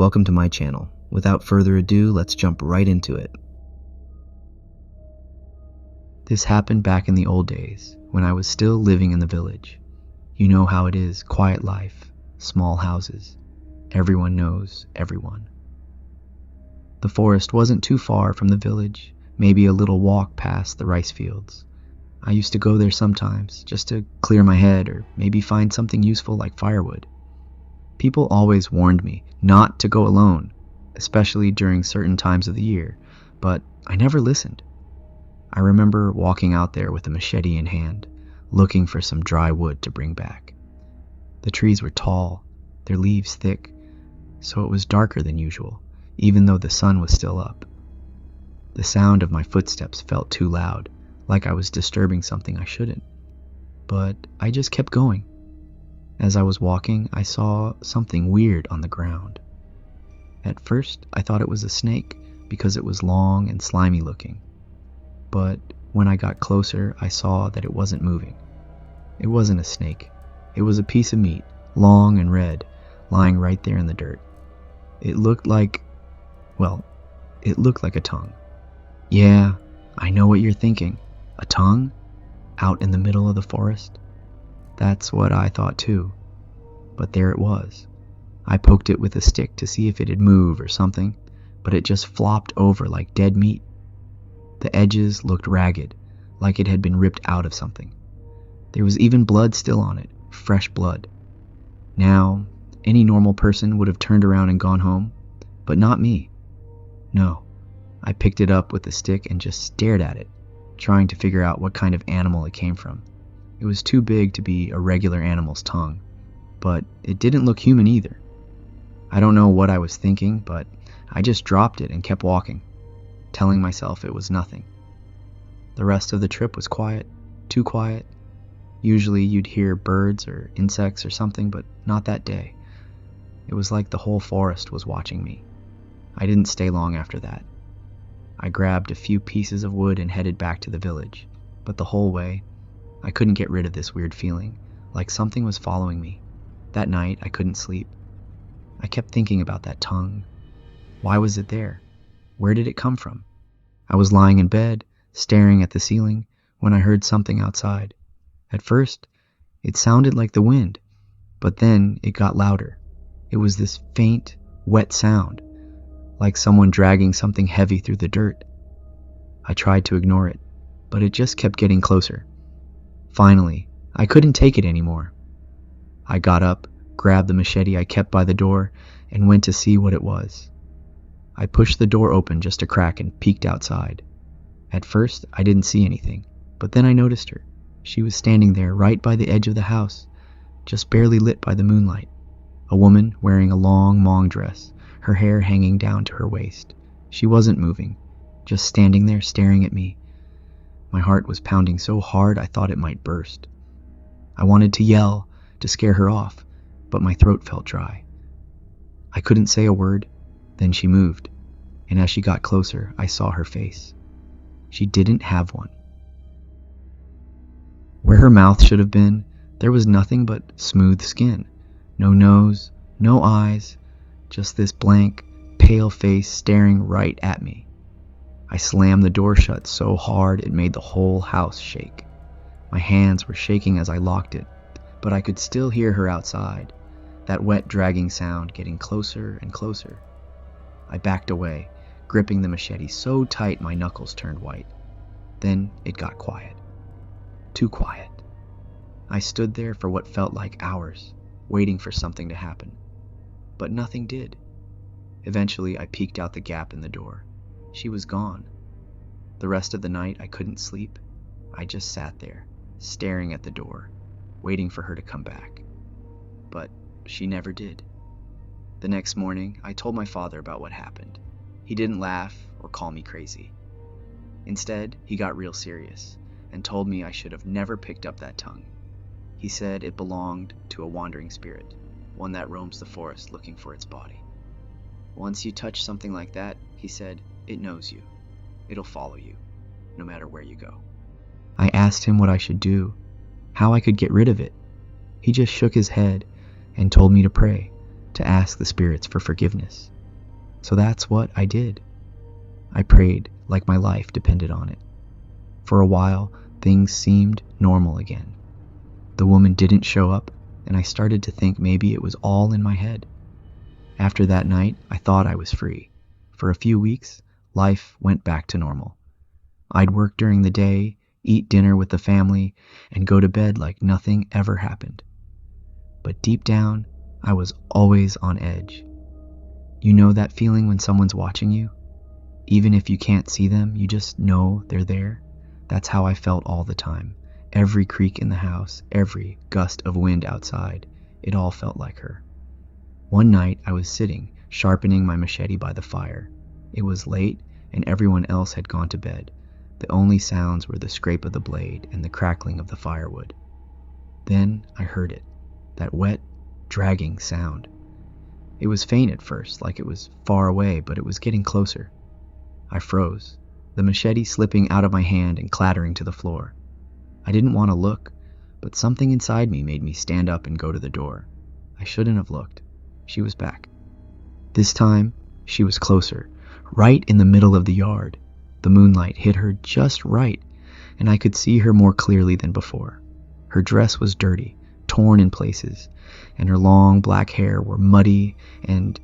welcome to my channel. Without further ado, let's jump right into it. This happened back in the old days, when I was still living in the village. You know how it is, quiet life, small houses. Everyone knows everyone. The forest wasn't too far from the village, maybe a little walk past the rice fields. I used to go there sometimes, just to clear my head or maybe find something useful like firewood. People always warned me not to go alone, especially during certain times of the year, but I never listened. I remember walking out there with a machete in hand, looking for some dry wood to bring back. The trees were tall, their leaves thick, so it was darker than usual, even though the sun was still up. The sound of my footsteps felt too loud, like I was disturbing something I shouldn't. But I just kept going. As I was walking, I saw something weird on the ground. At first, I thought it was a snake because it was long and slimy looking. But when I got closer, I saw that it wasn't moving. It wasn't a snake. It was a piece of meat, long and red, lying right there in the dirt. It looked like a tongue. Yeah, I know what you're thinking. A tongue? Out in the middle of the forest? That's what I thought too. But there it was. I poked it with a stick to see if it'd move or something, but it just flopped over like dead meat. The edges looked ragged, like it had been ripped out of something. There was even blood still on it, fresh blood. Now, any normal person would have turned around and gone home, but not me. No, I picked it up with a stick and just stared at it, trying to figure out what kind of animal it came from. It was too big to be a regular animal's tongue, but it didn't look human either. I don't know what I was thinking, but I just dropped it and kept walking, telling myself it was nothing. The rest of the trip was quiet, too quiet. Usually you'd hear birds or insects or something, but not that day. It was like the whole forest was watching me. I didn't stay long after that. I grabbed a few pieces of wood and headed back to the village, but the whole way, I couldn't get rid of this weird feeling, like something was following me. That night, I couldn't sleep. I kept thinking about that tongue. Why was it there? Where did it come from? I was lying in bed, staring at the ceiling, when I heard something outside. At first, it sounded like the wind, but then it got louder. It was this faint, wet sound, like someone dragging something heavy through the dirt. I tried to ignore it, but it just kept getting closer. Finally, I couldn't take it anymore. I got up, grabbed the machete I kept by the door, and went to see what it was. I pushed the door open just a crack and peeked outside. At first, I didn't see anything, but then I noticed her. She was standing there right by the edge of the house, just barely lit by the moonlight. A woman wearing a long Hmong dress, her hair hanging down to her waist. She wasn't moving, just standing there staring at me. My heart was pounding so hard I thought it might burst. I wanted to yell, to scare her off, but my throat felt dry. I couldn't say a word. Then she moved, and as she got closer, I saw her face. She didn't have one. Where her mouth should have been, there was nothing but smooth skin. No nose, no eyes, just this blank, pale face staring right at me. I slammed the door shut so hard it made the whole house shake. My hands were shaking as I locked it, but I could still hear her outside, that wet dragging sound getting closer and closer. I backed away, gripping the machete so tight my knuckles turned white. Then it got quiet. Too quiet. I stood there for what felt like hours, waiting for something to happen. But nothing did. Eventually, I peeked out the gap in the door. She was gone. The rest of the night, I couldn't sleep. I just sat there, staring at the door, waiting for her to come back. But she never did. The next morning, I told my father about what happened. He didn't laugh or call me crazy. Instead, he got real serious and told me I should have never picked up that tongue. He said it belonged to a wandering spirit, one that roams the forest looking for its body. Once you touch something like that, he said, it knows you. It'll follow you, no matter where you go. I asked him what I should do, how I could get rid of it. He just shook his head and told me to pray, to ask the spirits for forgiveness. So that's what I did. I prayed like my life depended on it. For a while, things seemed normal again. The woman didn't show up, and I started to think maybe it was all in my head. After that night, I thought I was free. For a few weeks, life went back to normal. I'd work during the day, eat dinner with the family, and go to bed like nothing ever happened. But deep down, I was always on edge. You know that feeling when someone's watching you? Even if you can't see them, you just know they're there. That's how I felt all the time. Every creak in the house, every gust of wind outside, it all felt like her. One night I was sitting, sharpening my machete by the fire. It was late, and everyone else had gone to bed. The only sounds were the scrape of the blade and the crackling of the firewood. Then I heard it, that wet, dragging sound. It was faint at first, like it was far away, but it was getting closer. I froze, the machete slipping out of my hand and clattering to the floor. I didn't want to look, but something inside me made me stand up and go to the door. I shouldn't have looked. She was back. This time, she was closer, right in the middle of the yard. The moonlight hit her just right, and I could see her more clearly than before. Her dress was dirty, torn in places, and her long black hair were muddy and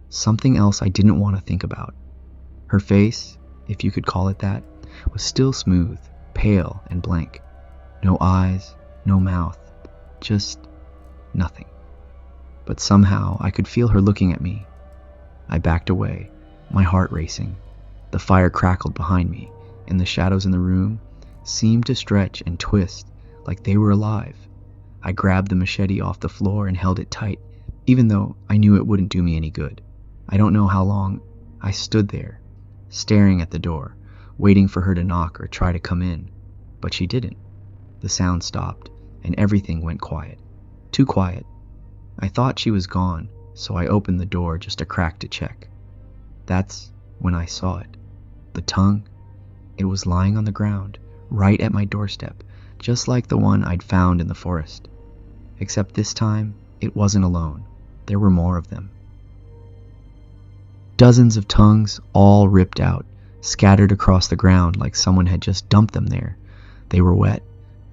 something else I didn't want to think about. Her face, if you could call it that, was still smooth, pale and blank. No eyes, no mouth, just nothing. But somehow I could feel her looking at me. I backed away, my heart racing. The fire crackled behind me, and the shadows in the room seemed to stretch and twist like they were alive. I grabbed the machete off the floor and held it tight, even though I knew it wouldn't do me any good. I don't know how long I stood there, staring at the door, waiting for her to knock or try to come in, but she didn't. The sound stopped, and everything went quiet. Too quiet. I thought she was gone, so I opened the door just a crack to check. That's when I saw it. The tongue. It was lying on the ground, right at my doorstep, just like the one I'd found in the forest. Except this time, it wasn't alone. There were more of them. Dozens of tongues, all ripped out, scattered across the ground like someone had just dumped them there. They were wet,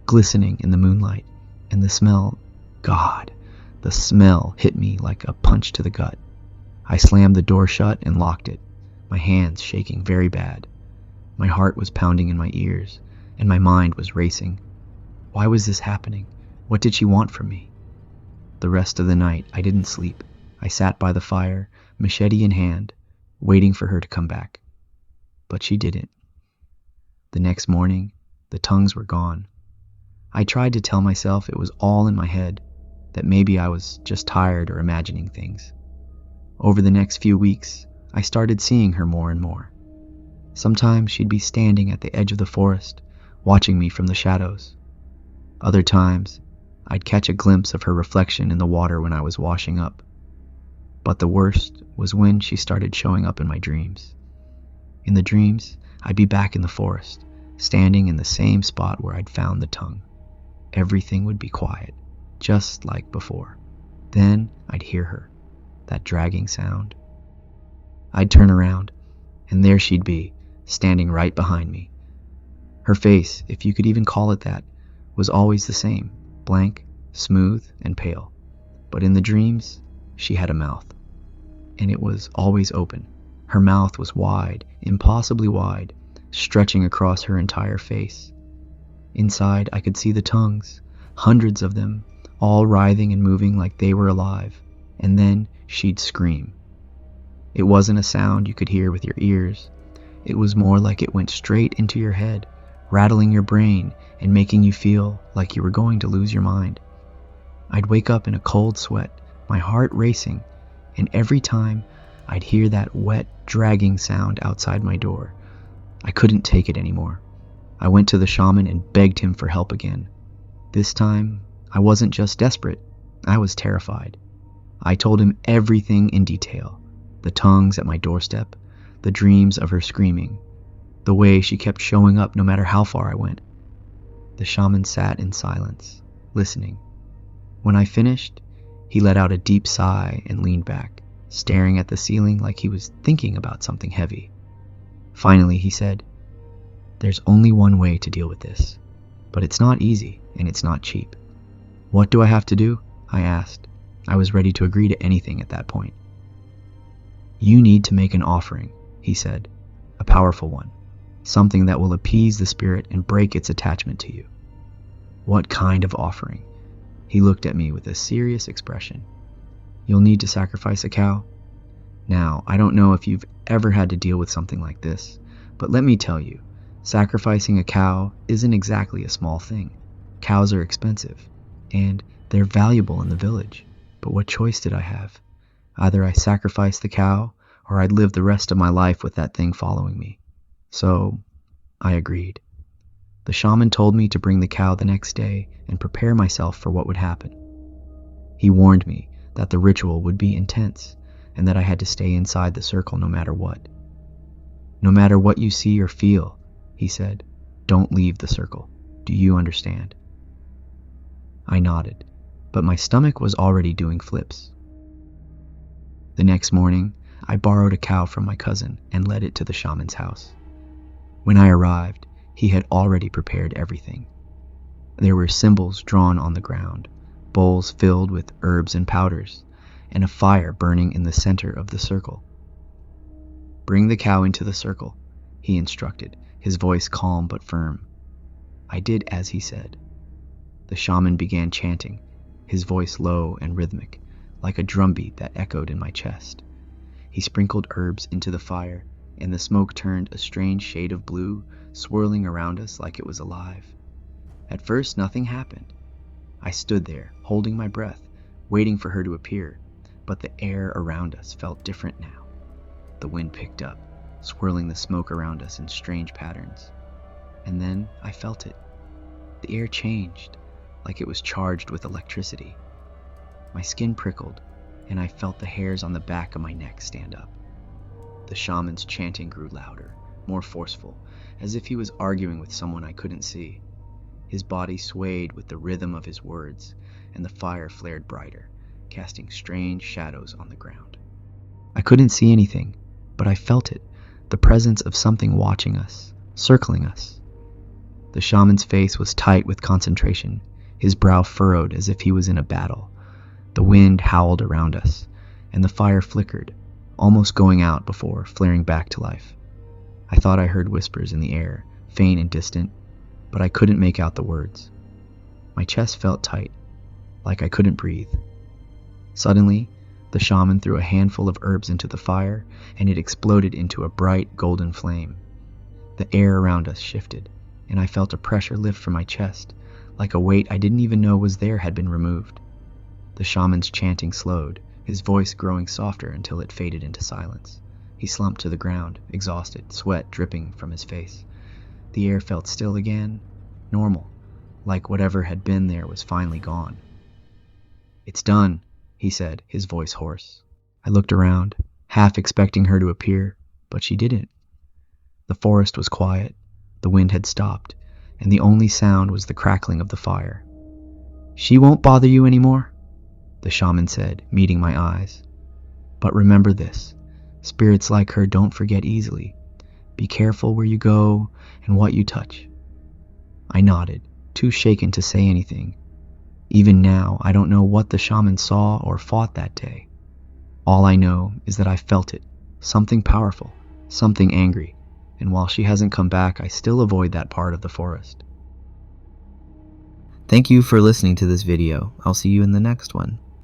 glistening in the moonlight, and the smell, God, the smell hit me like a punch to the gut. I slammed the door shut and locked it, my hands shaking very bad. My heart was pounding in my ears, and my mind was racing. Why was this happening? What did she want from me? The rest of the night, I didn't sleep. I sat by the fire, machete in hand, waiting for her to come back. But she didn't. The next morning, the tongues were gone. I tried to tell myself it was all in my head, that maybe I was just tired or imagining things. Over the next few weeks, I started seeing her more and more. Sometimes she'd be standing at the edge of the forest, watching me from the shadows. Other times, I'd catch a glimpse of her reflection in the water when I was washing up. But the worst was when she started showing up in my dreams. In the dreams, I'd be back in the forest, standing in the same spot where I'd found the tongue. Everything would be quiet, just like before. Then I'd hear her, that dragging sound. I'd turn around, and there she'd be, standing right behind me. Her face, if you could even call it that, was always the same, blank, smooth, and pale. But in the dreams, she had a mouth, and it was always open. Her mouth was wide, impossibly wide, stretching across her entire face. Inside, I could see the tongues, hundreds of them, all writhing and moving like they were alive, and then she'd scream. It wasn't a sound you could hear with your ears. It was more like it went straight into your head, rattling your brain and making you feel like you were going to lose your mind. I'd wake up in a cold sweat, my heart racing, and every time I'd hear that wet, dragging sound outside my door, I couldn't take it anymore. I went to the shaman and begged him for help again. This time, I wasn't just desperate, I was terrified. I told him everything in detail. The tongues at my doorstep, the dreams of her screaming, the way she kept showing up no matter how far I went. The shaman sat in silence, listening. When I finished, he let out a deep sigh and leaned back, staring at the ceiling like he was thinking about something heavy. Finally, he said, "There's only one way to deal with this, but it's not easy and it's not cheap." "What do I have to do?" I asked. I was ready to agree to anything at that point. "You need to make an offering," he said, "a powerful one, something that will appease the spirit and break its attachment to you." "What kind of offering?" He looked at me with a serious expression. "You'll need to sacrifice a cow." Now, I don't know if you've ever had to deal with something like this, but let me tell you, sacrificing a cow isn't exactly a small thing. Cows are expensive, and they're valuable in the village. But what choice did I have? Either I sacrificed the cow, or I'd live the rest of my life with that thing following me. So, I agreed. The shaman told me to bring the cow the next day and prepare myself for what would happen. He warned me that the ritual would be intense and that I had to stay inside the circle no matter what. "No matter what you see or feel," he said, "don't leave the circle. Do you understand?" I nodded, but my stomach was already doing flips. The next morning, I borrowed a cow from my cousin and led it to the shaman's house. When I arrived, he had already prepared everything. There were symbols drawn on the ground, bowls filled with herbs and powders, and a fire burning in the center of the circle. "Bring the cow into the circle," he instructed, his voice calm but firm. I did as he said. The shaman began chanting, his voice low and rhythmic, like a drumbeat that echoed in my chest. He sprinkled herbs into the fire, and the smoke turned a strange shade of blue, swirling around us like it was alive. At first, nothing happened. I stood there, holding my breath, waiting for her to appear, but the air around us felt different now. The wind picked up, swirling the smoke around us in strange patterns. And then I felt it. The air changed, like it was charged with electricity. My skin prickled, and I felt the hairs on the back of my neck stand up. The shaman's chanting grew louder, more forceful, as if he was arguing with someone I couldn't see. His body swayed with the rhythm of his words, and the fire flared brighter, casting strange shadows on the ground. I couldn't see anything, but I felt it, the presence of something watching us, circling us. The shaman's face was tight with concentration, his brow furrowed as if he was in a battle. The wind howled around us, and the fire flickered, almost going out before flaring back to life. I thought I heard whispers in the air, faint and distant, but I couldn't make out the words. My chest felt tight, like I couldn't breathe. Suddenly, the shaman threw a handful of herbs into the fire, and it exploded into a bright golden flame. The air around us shifted, and I felt a pressure lift from my chest, like a weight I didn't even know was there had been removed. The shaman's chanting slowed, his voice growing softer until it faded into silence. He slumped to the ground, exhausted, sweat dripping from his face. The air felt still again, normal, like whatever had been there was finally gone. "It's done," he said, his voice hoarse. I looked around, half expecting her to appear, but she didn't. The forest was quiet, the wind had stopped, and the only sound was the crackling of the fire. "She won't bother you anymore?" the shaman said, meeting my eyes. "But remember this, spirits like her don't forget easily. Be careful where you go and what you touch." I nodded, too shaken to say anything. Even now, I don't know what the shaman saw or fought that day. All I know is that I felt it, something powerful, something angry, and while she hasn't come back, I still avoid that part of the forest. Thank you for listening to this video. I'll see you in the next one.